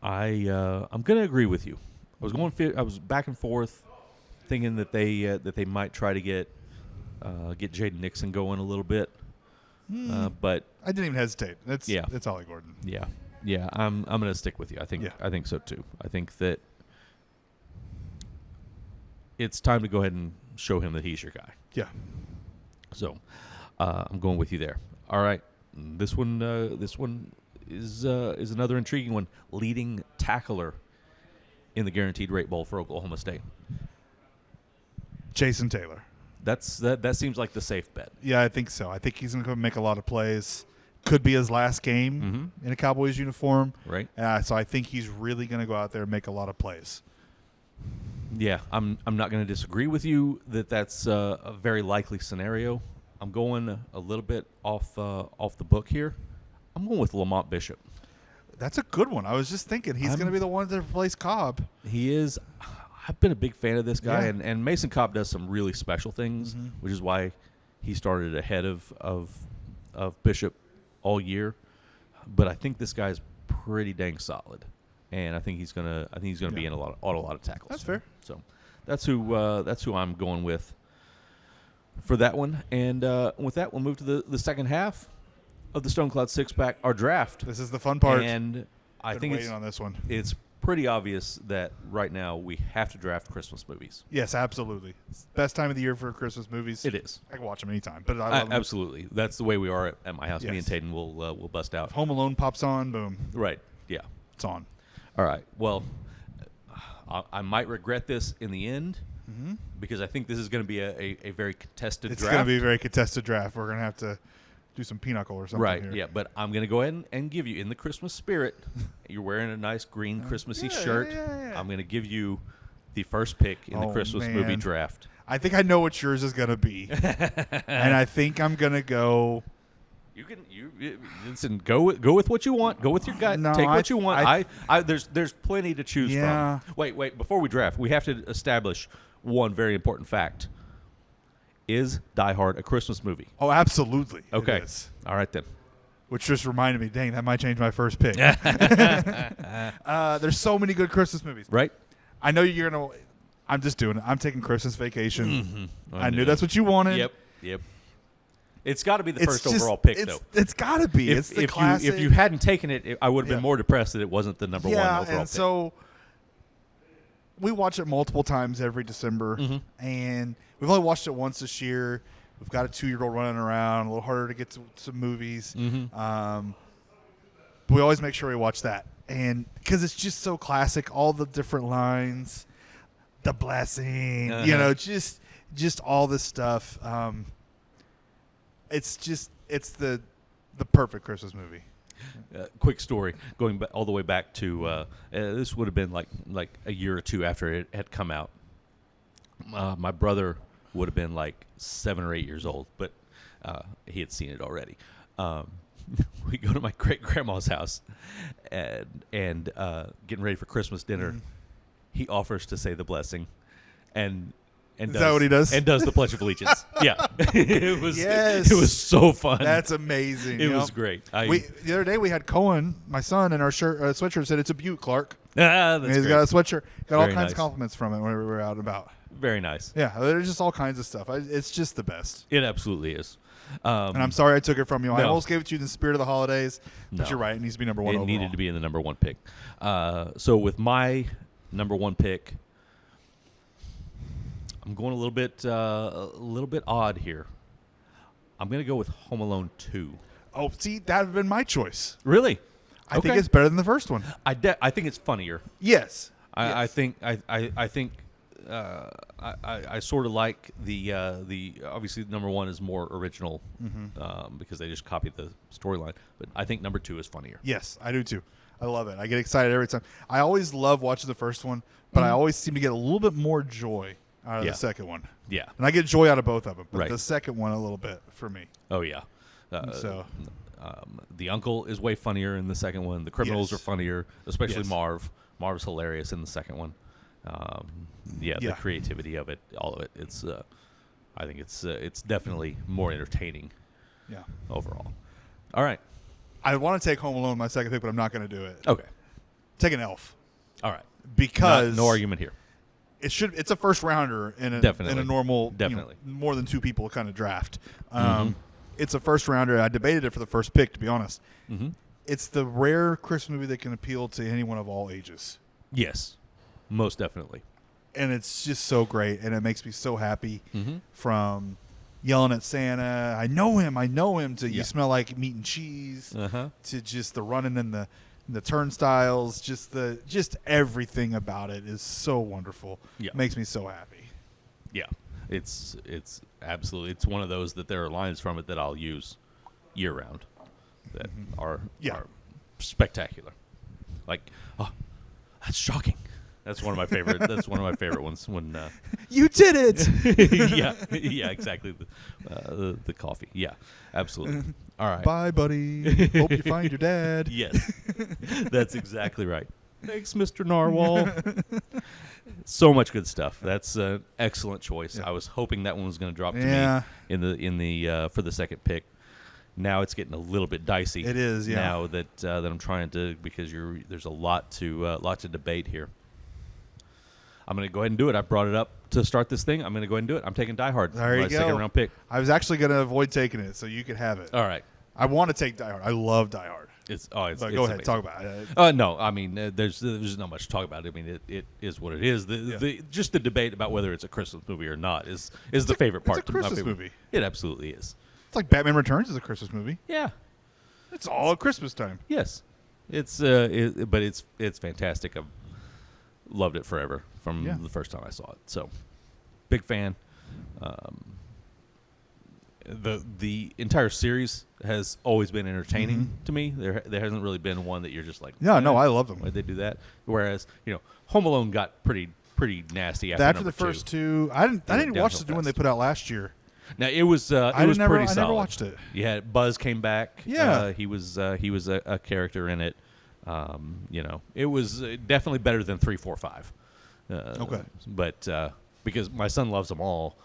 I'm going to agree with you. I was back and forth, thinking that they might try to get Jaden Nixon going a little bit, but I didn't even hesitate. Yeah. It's Ollie Gordon. yeah, I'm going to stick with you. I think so too. I think that it's time to go ahead and show him that he's your guy. Yeah. So I'm going with you there. All right, this one is another intriguing one. Leading tackler in the Guaranteed Rate Bowl for Oklahoma State. Jason Taylor. That seems like the safe bet. Yeah, I think so. I think he's going to make a lot of plays. Could be his last game in a Cowboys uniform. Right. So I think he's really going to go out there and make a lot of plays. Yeah, I'm not going to disagree with you that that's a very likely scenario. I'm going a little bit off the book here. I'm going with Lamont Bishop. That's a good one. I was just thinking he's going to be the one to replace Cobb. He is. I've been a big fan of this guy, Yeah. and Mason Cobb does some really special things, which is why he started ahead of Bishop all year. But I think this guy's pretty dang solid, and I think he's gonna be in a lot of tackles. That's fair. So that's who I'm going with for that one. And with that, we'll move to the second half of the Stonecloud Six-Pack, our draft. This is the fun part. And I think waiting on this one. It's pretty obvious that right now we have to draft Christmas movies. Yes, absolutely. It's the best time of the year for Christmas movies. It is. I can watch them anytime, but I love them. Absolutely. That's the way we are at my house. Yes. Me and Tayden will bust out. Home Alone pops on, boom, Right. Yeah. it's on. All right. Well, I might regret this in the end because I think this is going to be a very contested It's draft. going to be a very contested draft. We're going to have to do some pinochle or something Right, here. yeah, but I'm going to go ahead and give you, in the Christmas spirit, you're wearing a nice green Christmassy shirt. Yeah. I'm going to give you the first pick in the Christmas movie man. draft. I think I know what yours is going to be. And I think I'm going to go... Listen, go with what you want. Go with your gut. No, Take what you want. I- There's plenty to choose Yeah. from. Wait, before we draft, we have to establish one very important fact. Is Die Hard a Christmas movie? Oh, absolutely. it Okay. is. All right then. Which just reminded me, dang, that might change my first pick. There's so many good Christmas movies. Right? I know you're going to... I'm just doing it. I'm taking Christmas Vacation. I knew knew that's what you wanted. Yep. It's got to be the It's first just- overall pick, it's, though. It's got to be. It's the classic. If you hadn't taken it, I would have been Yeah. more depressed that it wasn't the number one overall and pick. so we watch it multiple times every December, and we've only watched it once this year. We've got a 2-year-old running around, a little harder to get to some movies. But we always make sure we watch that, and because it's just so classic, all the different lines, the blessing, just all this stuff. It's the perfect Christmas movie. Quick story, going all the way back to this would have been like a year or two after it had come out. My brother would have been like 7 or 8 years old, but he had seen it already. We go to my great grandma's house, and getting ready for Christmas dinner. He offers to say the blessing, and Is that what he does? And does the Pledge of Allegiance. Yeah, it was. Yes. It was so fun. That's amazing. It was great. The other day we had Cohen, my son, in our sweatshirt said it's a Butte, Clark. That's He's great. got a sweatshirt. Got all Very kinds nice. of compliments from it when we were out and about. Very nice. Yeah, there's just all kinds of stuff. It's just the best. It absolutely is. And I'm sorry I took it from you. I No. almost gave it to you in the spirit of the holidays, but No. you're right. It needs to be number one It overall. needed to be in the number one pick. So with my number one pick, I'm going a little bit odd here. I'm going to go with Home Alone 2. Oh, see, that would have been my choice. Really? I think it's better than the first one. I think it's funnier. Yes. I Yes. think I sort of like the obviously number one is more original because they just copied the storyline, but I think number 2 is funnier. Yes, I do too. I love it. I get excited every time. I always love watching the first one, but I always seem to get a little bit more joy out of Yeah. the second one. Yeah. And I get joy out of both of them, but Right. the second one a little bit for me. Oh yeah. So The uncle is way funnier in the second one. The criminals Yes. are funnier, especially Yes. Marv. Marv's hilarious in the second one. The Yeah. creativity of it, all of it. It's I think it's definitely more entertaining yeah. overall. All right. I want to take Home Alone my second pick, but I'm not going to do it. Okay. Take an Elf All right. because No argument here. it's a first rounder in a Definitely. normal Definitely. more than 2 people kind of draft. It's a first rounder. I debated it for the first pick, to be honest. Mm-hmm. It's the rare Christmas movie that can appeal to anyone of all ages. Yes. Most definitely. And it's just so great, and it makes me so happy. Mm-hmm. From yelling at Santa, I know him, to Yeah. you smell like meat and cheese, Uh-huh. to just the running in the turnstiles, just everything about it is so wonderful. Yeah. Makes me so happy. Yeah. It's absolutely, it's one of those that there are lines from it that I'll use year round that are Yeah. are spectacular. Like, oh, that's shocking. That's one of my favorite. That's one of my favorite ones. When you did it. yeah, exactly. The coffee. Yeah, absolutely. All right. Bye, buddy. Hope you find your dad. Yes, that's exactly right. Thanks, Mr. Narwhal. So much good stuff. That's an excellent choice. Yeah. I was hoping that one was going to drop to me in the for the second pick. Now it's getting a little bit dicey. It is, yeah. Now that I'm trying to, because there's a lot to debate here. I'm going to go ahead and do it. I brought it up to start this thing. I'm going to go ahead and do it. I'm taking Die Hard. There you go. Second round pick. I was actually going to avoid taking it, so you could have it. All right. I want to take Die Hard. I love Die Hard. It's go ahead, amazing. talk about it. No, I mean there's not much to talk about. I mean it is what it is. Just the debate about whether it's a Christmas movie or not is the favorite part. It's a Christmas movie. It absolutely is. It's like Batman Returns is a Christmas movie. Yeah. It's all at Christmas time. Yes. But it's fantastic. I've loved it forever from the first time I saw it. So, big fan. The entire series has always been entertaining to me. There hasn't really been one that you're just like, no, I love them. Why'd they do that? Whereas Home Alone got pretty nasty after the first two. I didn't watch the one they put out last year. Now it was pretty solid. I never watched it. Yeah, Buzz came back. Yeah, he was a character in it. It was definitely better than 3, 4, 5. Okay, but because my son loves them all.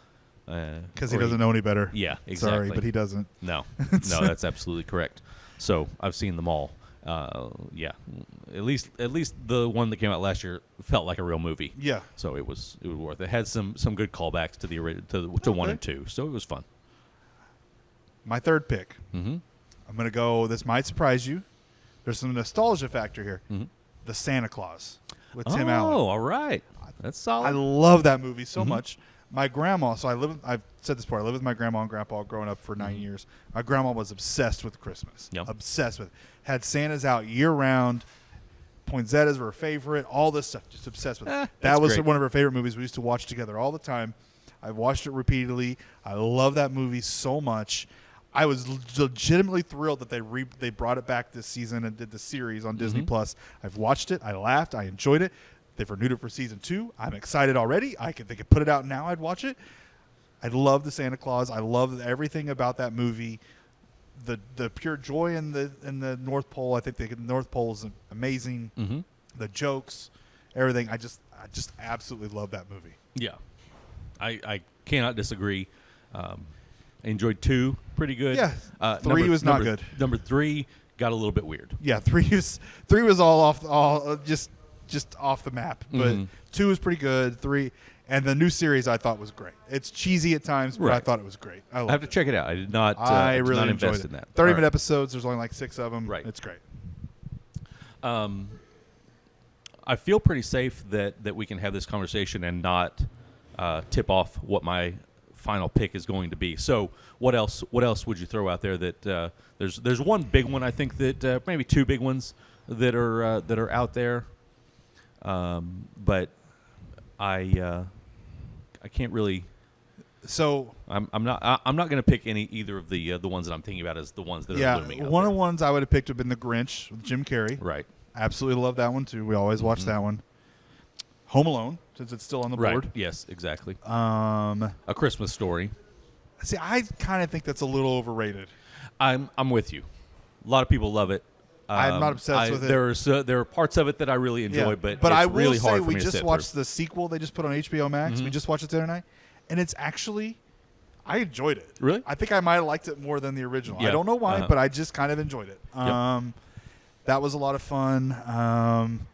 Because he doesn't know any better. Yeah, exactly. Sorry, but he doesn't. No, that's absolutely correct. So I've seen them all. Yeah, at least the one that came out last year felt like a real movie. Yeah. So it was worth it. It had some good callbacks to the to 1 and 2. So it was fun. My third pick. Mm-hmm. I'm gonna go. This might surprise you. There's some nostalgia factor here. Mm-hmm. The Santa Claus with Tim Allen. Oh, all right. That's solid. I love that movie so much. My grandma, I've said this before, I lived with my grandma and grandpa growing up for 9 years. My grandma was obsessed with Christmas. Yep. Obsessed with it. Had Santas out year-round. Poinsettias were her favorite. All this stuff, just obsessed with it. That was great. one of her favorite movies. We used to watch together all the time. I've watched it repeatedly. I love that movie so much. I was legitimately thrilled that they brought it back this season and did the series on Disney Plus. I've watched it. I laughed. I enjoyed it. They've renewed it for season 2. I'm excited already. They could put it out now. I'd watch it. I love the Santa Claus. I love everything about that movie. The pure joy in the North Pole. I think the North Pole is amazing. Mm-hmm. The jokes, everything. I just absolutely love that movie. Yeah, I cannot disagree. I enjoyed 2 pretty good. Yeah, 3 was not good. Number 3 got a little bit weird. Yeah, 3 was all just off the map. But 2 was pretty good. 3 and the new series I thought was great. It's cheesy at times, but I thought it was great. I have to check it out. I did not. I really not enjoyed invest it. in that. 30-minute episodes. There's only like 6 of them. Right. It's great. I feel pretty safe that we can have this conversation and not tip off what my final pick is going to be. So what else would you throw out there that there's one big one, I think, that maybe 2 big ones that are out there, but I can't really. So I'm not going to pick either of the ones that I'm thinking about as the ones that are looming. One of the ones I would have picked would have been The Grinch with Jim Carrey. Right. Absolutely love that one too. We always watch that one. Home Alone, since it's still on the board. Right. Yes, exactly. A Christmas Story. See, I kind of think that's a little overrated. I'm with you. A lot of people love it. I'm not obsessed with it. There are parts of it that I really enjoy, but it's I will really say hard for we me to just sit watched through. the sequel they just put on HBO Max. We just watched it the other night, and it's actually, I enjoyed it. Really? I think I might have liked it more than the original. Yeah. I don't know why, but I just kind of enjoyed it. That was a lot of fun.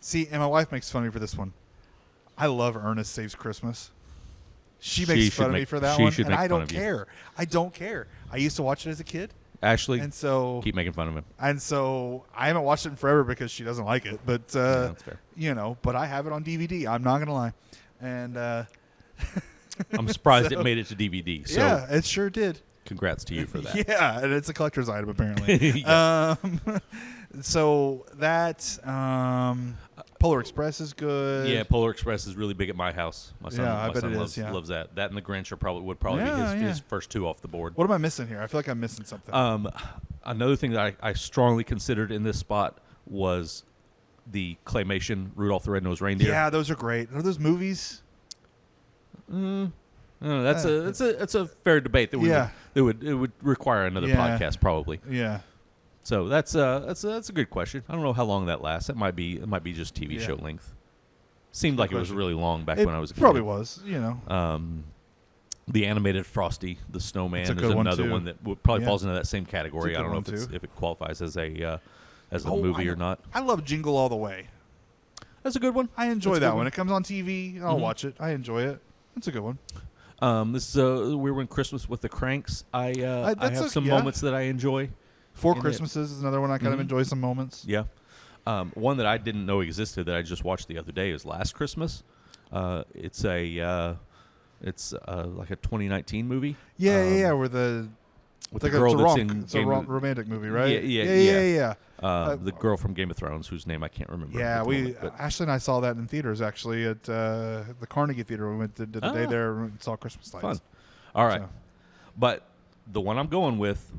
See, and my wife makes fun of me for this one. I love Ernest Saves Christmas. She makes fun of me for that one, and I don't care. I don't care. I used to watch it as a kid. Ashley, and so keep making fun of him. And so I haven't watched it in forever because she doesn't like it. But that's fair. But I have it on DVD. I'm not gonna lie. And I'm surprised it made it to DVD. So yeah, it sure did. Congrats to you for that. Yeah, and it's a collector's item apparently. So that Polar Express is good. Yeah, Polar Express is really big at my house. My son, I bet it loves, is. Yeah. loves that. That and The Grinch would probably be his first 2 off the board. What am I missing here? I feel like I'm missing something. Another thing that I strongly considered in this spot was the claymation Rudolph the Red-Nosed Reindeer. Yeah, those are great. Are those movies? That's a fair debate that it would require another podcast probably. Yeah. So that's a good question. I don't know how long that lasts. It might be just TV show length. Seemed like it was really long back when I was a kid. Probably was, The animated Frosty the Snowman is another one that probably falls into that same category. I don't know if it qualifies as a movie or not. I love Jingle All the Way. That's a good one. I enjoy that one. It comes on TV. I'll watch it. I enjoy it. It's a good one. This we're in Christmas with the Cranks. I have some moments that I enjoy. Four Christmases is another one I kind of enjoy some moments. Yeah. One that I didn't know existed that I just watched the other day is Last Christmas. It's like a 2019 movie. Yeah, where with the girl that's in it's a romantic movie, right? Yeah. The girl from Game of Thrones, whose name I can't remember. Yeah, Ashley and I saw that in theaters actually at the Carnegie Theater. We went to the day there and saw Christmas lights. Fun. All right, but the one I'm going with,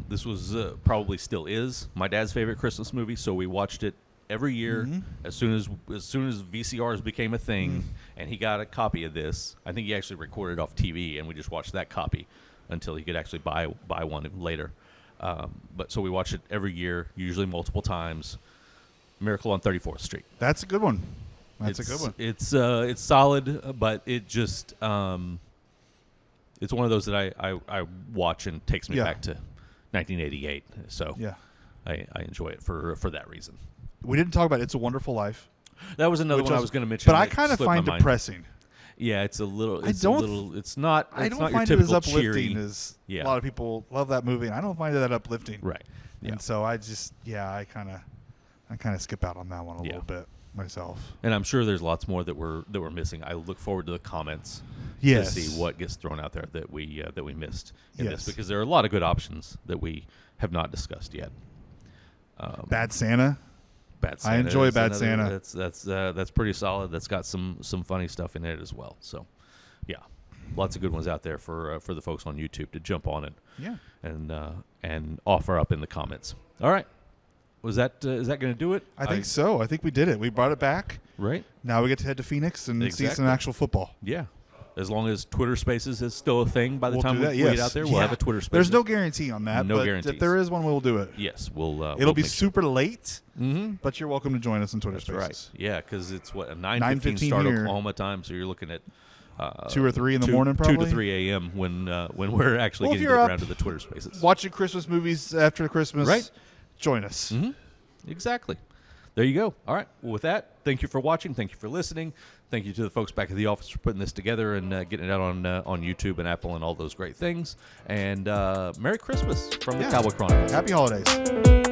this was probably still is my dad's favorite Christmas movie. So we watched it every year as soon as VCRs became a thing, and he got a copy of this. I think he actually recorded off TV, and we just watched that copy until he could actually buy one later. But so we watch it every year, usually multiple times. Miracle on 34th Street. That's a good one. It's a good one. It's solid, but it just it's one of those that I watch and takes me back to 1988. So I enjoy it for that reason. We didn't talk about It's a Wonderful Life. That was another one I was going to mention. But I kind of find depressing. Yeah, it's a little. I don't find it as uplifting as a lot of people love that movie, and I don't find it that uplifting. Right. Yeah. And so I just I kind of skip out on that one a little bit myself. And I'm sure there's lots more that we're missing. I look forward to the comments to see what gets thrown out there that we missed in this, because there are a lot of good options that we have not discussed yet. Bad Santa. Santa. I enjoy Bad Santa. That's pretty solid. That's got some funny stuff in it as well. So, yeah, lots of good ones out there for the folks on YouTube to jump on and offer up in the comments. All right, is that going to do it? I think so. I think we did it. We brought it back. Right now we get to head to Phoenix and see some actual football. Yeah. As long as Twitter Spaces is still a thing by the time we put it out there, we'll have a Twitter Spaces. There's no guarantee on that. No but guarantees. If there is one, we'll do it. Yes, we'll. It'll be super late, but you're welcome to join us in Twitter Spaces. That's right. Yeah, because it's a 9:15 start Oklahoma time, so you're looking at 2 or 3 in the morning, probably 2 to 3 a.m. when we're actually getting around to the Twitter Spaces. Watching Christmas movies after Christmas, right? Join us. Exactly. There you go. All right. Well, with that, thank you for watching. Thank you for listening. Thank you to the folks back at the office for putting this together and getting it out on YouTube and Apple and all those great things. And Merry Christmas from the Cowboy Chronicles. Happy holidays.